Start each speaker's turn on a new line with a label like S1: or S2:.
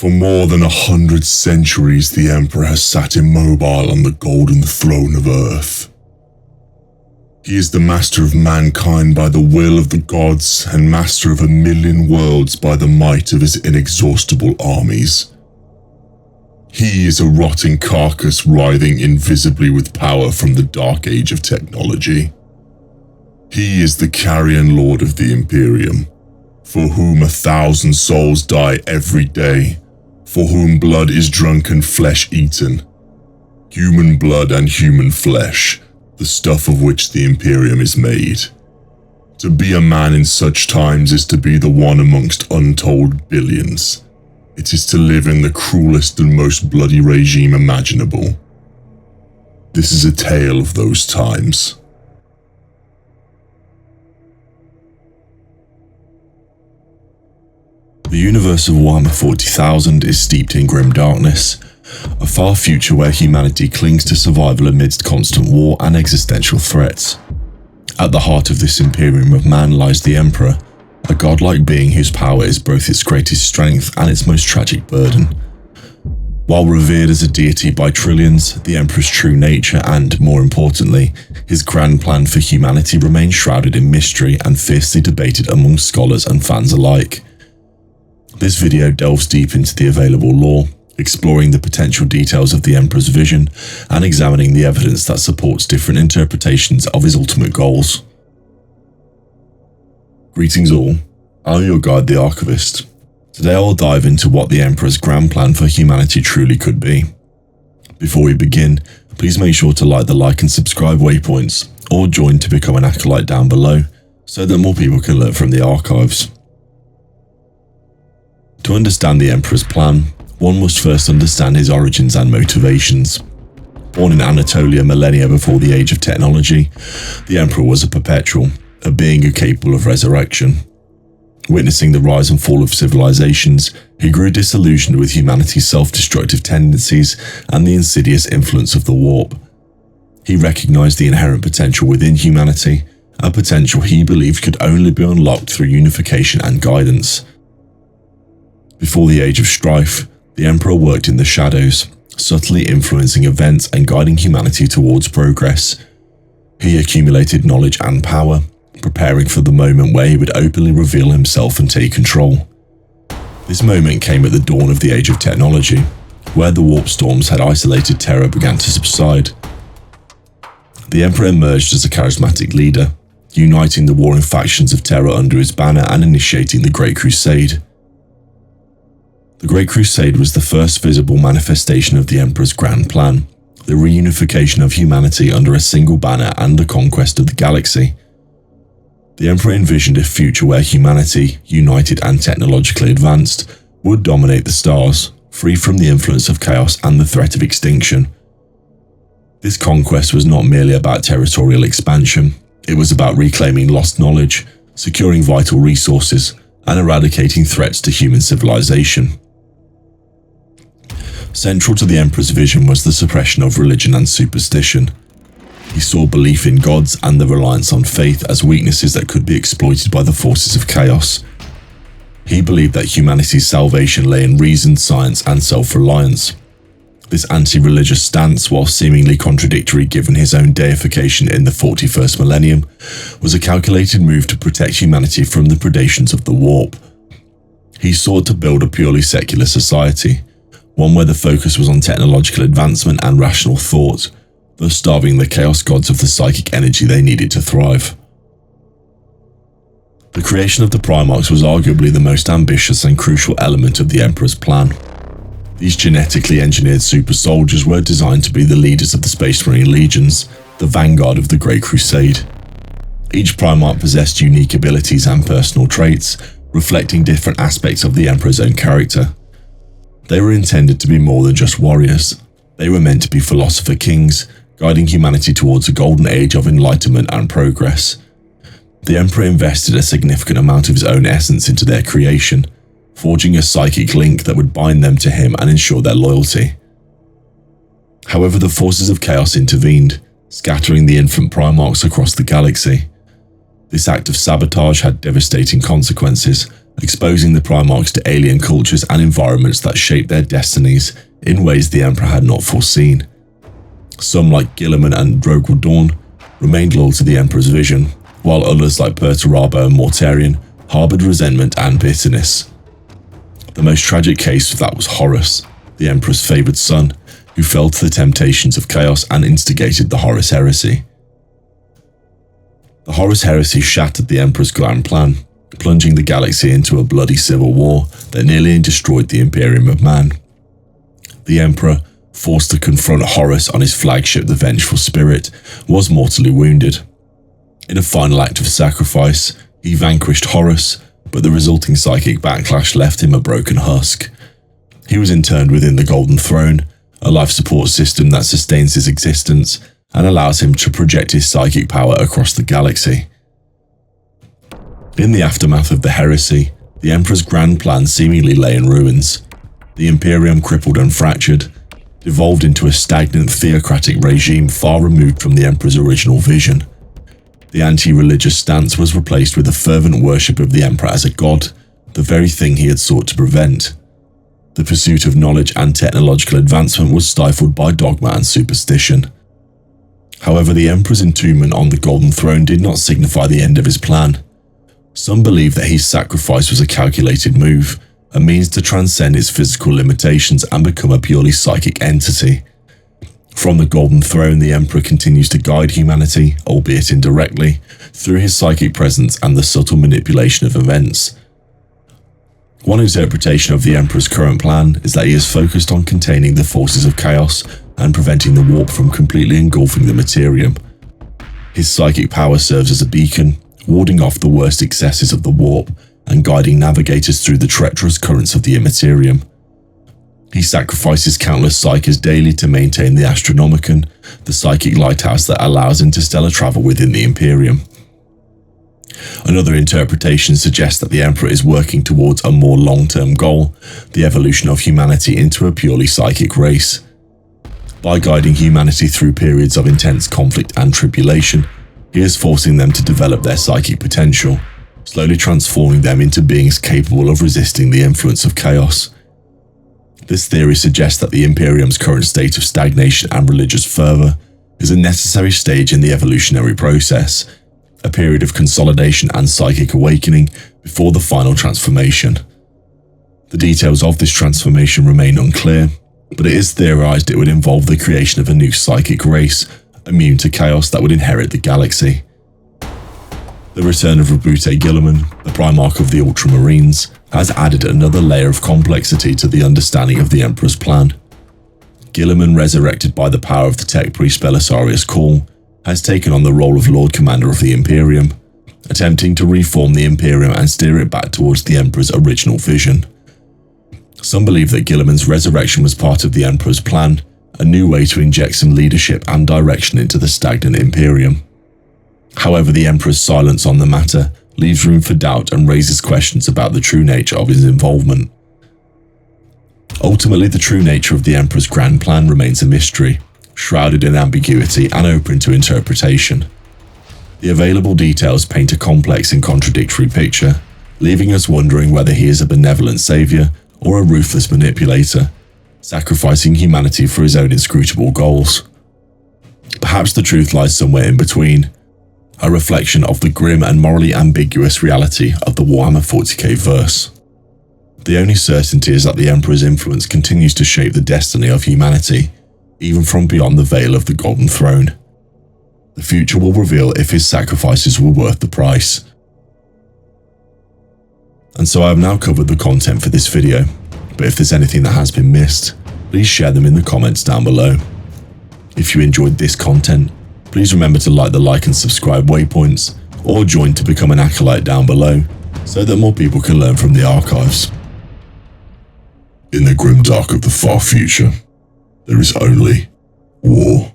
S1: For more than 100 centuries, the Emperor has sat immobile on the golden throne of Earth. He is the master of mankind by the will of the gods and master of 1,000,000 worlds by the might of his inexhaustible armies. He is a rotting carcass writhing invisibly with power from the dark age of technology. He is the carrion lord of the Imperium, for whom 1,000 souls die every day, for whom blood is drunk and flesh eaten. Human blood and human flesh, the stuff of which the Imperium is made. To be a man in such times is to be the one amongst untold billions. It is to live in the cruelest and most bloody regime imaginable. This is a tale of those times. The universe of Warhammer 40,000 is steeped in grim darkness, a far future where humanity clings to survival amidst constant war and existential threats. At the heart of this Imperium of man lies the Emperor, a godlike being whose power is both its greatest strength and its most tragic burden. While revered as a deity by trillions, the Emperor's true nature and, more importantly, his grand plan for humanity remains shrouded in mystery and fiercely debated among scholars and fans alike. This video delves deep into the available lore, exploring the potential details of the Emperor's vision and examining the evidence that supports different interpretations of his ultimate goals. Greetings all, I'm your guide, the Archivist. Today I'll dive into what the Emperor's grand plan for humanity truly could be. Before we begin, please make sure to like the like and subscribe waypoints, or join to become an acolyte down below, so that more people can learn from the archives. To understand the Emperor's plan, one must first understand his origins and motivations. Born in Anatolia millennia before the age of technology, the Emperor was a perpetual, a being capable of resurrection. Witnessing the rise and fall of civilizations, he grew disillusioned with humanity's self-destructive tendencies and the insidious influence of the warp. He recognized the inherent potential within humanity, a potential he believed could only be unlocked through unification and guidance. Before the Age of Strife, the Emperor worked in the shadows, subtly influencing events and guiding humanity towards progress. He accumulated knowledge and power, preparing for the moment where he would openly reveal himself and take control. This moment came at the dawn of the Age of Technology, where the warp storms had isolated terror began to subside. The Emperor emerged as a charismatic leader, uniting the warring factions of terror under his banner and initiating the Great Crusade. The Great Crusade was the first visible manifestation of the Emperor's grand plan, the reunification of humanity under a single banner and the conquest of the galaxy. The Emperor envisioned a future where humanity, united and technologically advanced, would dominate the stars, free from the influence of chaos and the threat of extinction. This conquest was not merely about territorial expansion, it was about reclaiming lost knowledge, securing vital resources, and eradicating threats to human civilization. Central to the Emperor's vision was the suppression of religion and superstition. He saw belief in gods and the reliance on faith as weaknesses that could be exploited by the forces of chaos. He believed that humanity's salvation lay in reason, science, and self-reliance. This anti-religious stance, while seemingly contradictory given his own deification in the 41st millennium, was a calculated move to protect humanity from the predations of the warp. He sought to build a purely secular society, one where the focus was on technological advancement and rational thought, thus starving the chaos gods of the psychic energy they needed to thrive. The creation of the Primarchs was arguably the most ambitious and crucial element of the Emperor's plan. These genetically engineered super soldiers were designed to be the leaders of the Space Marine Legions, the vanguard of the Great Crusade. Each Primarch possessed unique abilities and personal traits, reflecting different aspects of the Emperor's own character. They were intended to be more than just warriors. They were meant to be philosopher kings, guiding humanity towards a golden age of enlightenment and progress. The Emperor invested a significant amount of his own essence into their creation, forging a psychic link that would bind them to him and ensure their loyalty. However, the forces of chaos intervened, scattering the infant Primarchs across the galaxy. This act of sabotage had devastating consequences, exposing the Primarchs to alien cultures and environments that shaped their destinies in ways the Emperor had not foreseen. Some, like Guilliman and Drogo Dorn, remained loyal to the Emperor's vision, while others like Perturabo and Mortarion harboured resentment and bitterness. The most tragic case of that was Horus, the Emperor's favoured son, who fell to the temptations of chaos and instigated the Horus Heresy. The Horus Heresy shattered the Emperor's grand plan, plunging the galaxy into a bloody civil war that nearly destroyed the Imperium of Man. The Emperor, forced to confront Horus on his flagship the Vengeful Spirit, was mortally wounded. In a final act of sacrifice, he vanquished Horus, but the resulting psychic backlash left him a broken husk. He was interned within the Golden Throne, a life support system that sustains his existence and allows him to project his psychic power across the galaxy. In the aftermath of the heresy, the Emperor's grand plan seemingly lay in ruins. The Imperium, crippled and fractured, devolved into a stagnant theocratic regime far removed from the Emperor's original vision. The anti-religious stance was replaced with a fervent worship of the Emperor as a god, the very thing he had sought to prevent. The pursuit of knowledge and technological advancement was stifled by dogma and superstition. However, the Emperor's entombment on the Golden Throne did not signify the end of his plan. Some believe that his sacrifice was a calculated move, a means to transcend its physical limitations and become a purely psychic entity. From the Golden Throne, the Emperor continues to guide humanity, albeit indirectly, through his psychic presence and the subtle manipulation of events. One interpretation of the Emperor's current plan is that he is focused on containing the forces of chaos and preventing the warp from completely engulfing the Materium. His psychic power serves as a beacon, warding off the worst excesses of the warp and guiding navigators through the treacherous currents of the Immaterium. He sacrifices countless psykers daily to maintain the Astronomicon, the psychic lighthouse that allows interstellar travel within the Imperium. Another interpretation suggests that the Emperor is working towards a more long-term goal, the evolution of humanity into a purely psychic race. By guiding humanity through periods of intense conflict and tribulation, he is forcing them to develop their psychic potential, slowly transforming them into beings capable of resisting the influence of chaos. This theory suggests that the Imperium's current state of stagnation and religious fervor is a necessary stage in the evolutionary process, a period of consolidation and psychic awakening before the final transformation. The details of this transformation remain unclear, but it is theorized it would involve the creation of a new psychic race, immune to chaos that would inherit the galaxy. The return of Roboute Guilliman, the Primarch of the Ultramarines, has added another layer of complexity to the understanding of the Emperor's plan. Guilliman, resurrected by the power of the tech priest Belisarius Cawl, has taken on the role of Lord Commander of the Imperium, attempting to reform the Imperium and steer it back towards the Emperor's original vision. Some believe that Guilliman's resurrection was part of the Emperor's plan, a new way to inject some leadership and direction into the stagnant Imperium. However, the Emperor's silence on the matter leaves room for doubt and raises questions about the true nature of his involvement. Ultimately, the true nature of the Emperor's grand plan remains a mystery, shrouded in ambiguity and open to interpretation. The available details paint a complex and contradictory picture, leaving us wondering whether he is a benevolent savior or a ruthless manipulator, sacrificing humanity for his own inscrutable goals. Perhaps the truth lies somewhere in between, a reflection of the grim and morally ambiguous reality of the Warhammer 40k verse. The only certainty is that the Emperor's influence continues to shape the destiny of humanity, even from beyond the veil of the Golden Throne. The future will reveal if his sacrifices were worth the price. And so I have now covered the content for this video, but if there's anything that has been missed, please share them in the comments down below. If you enjoyed this content, please remember to like the like and subscribe waypoints, or join to become an acolyte down below, so that more people can learn from the archives. In the grim dark of the far future, there is only war.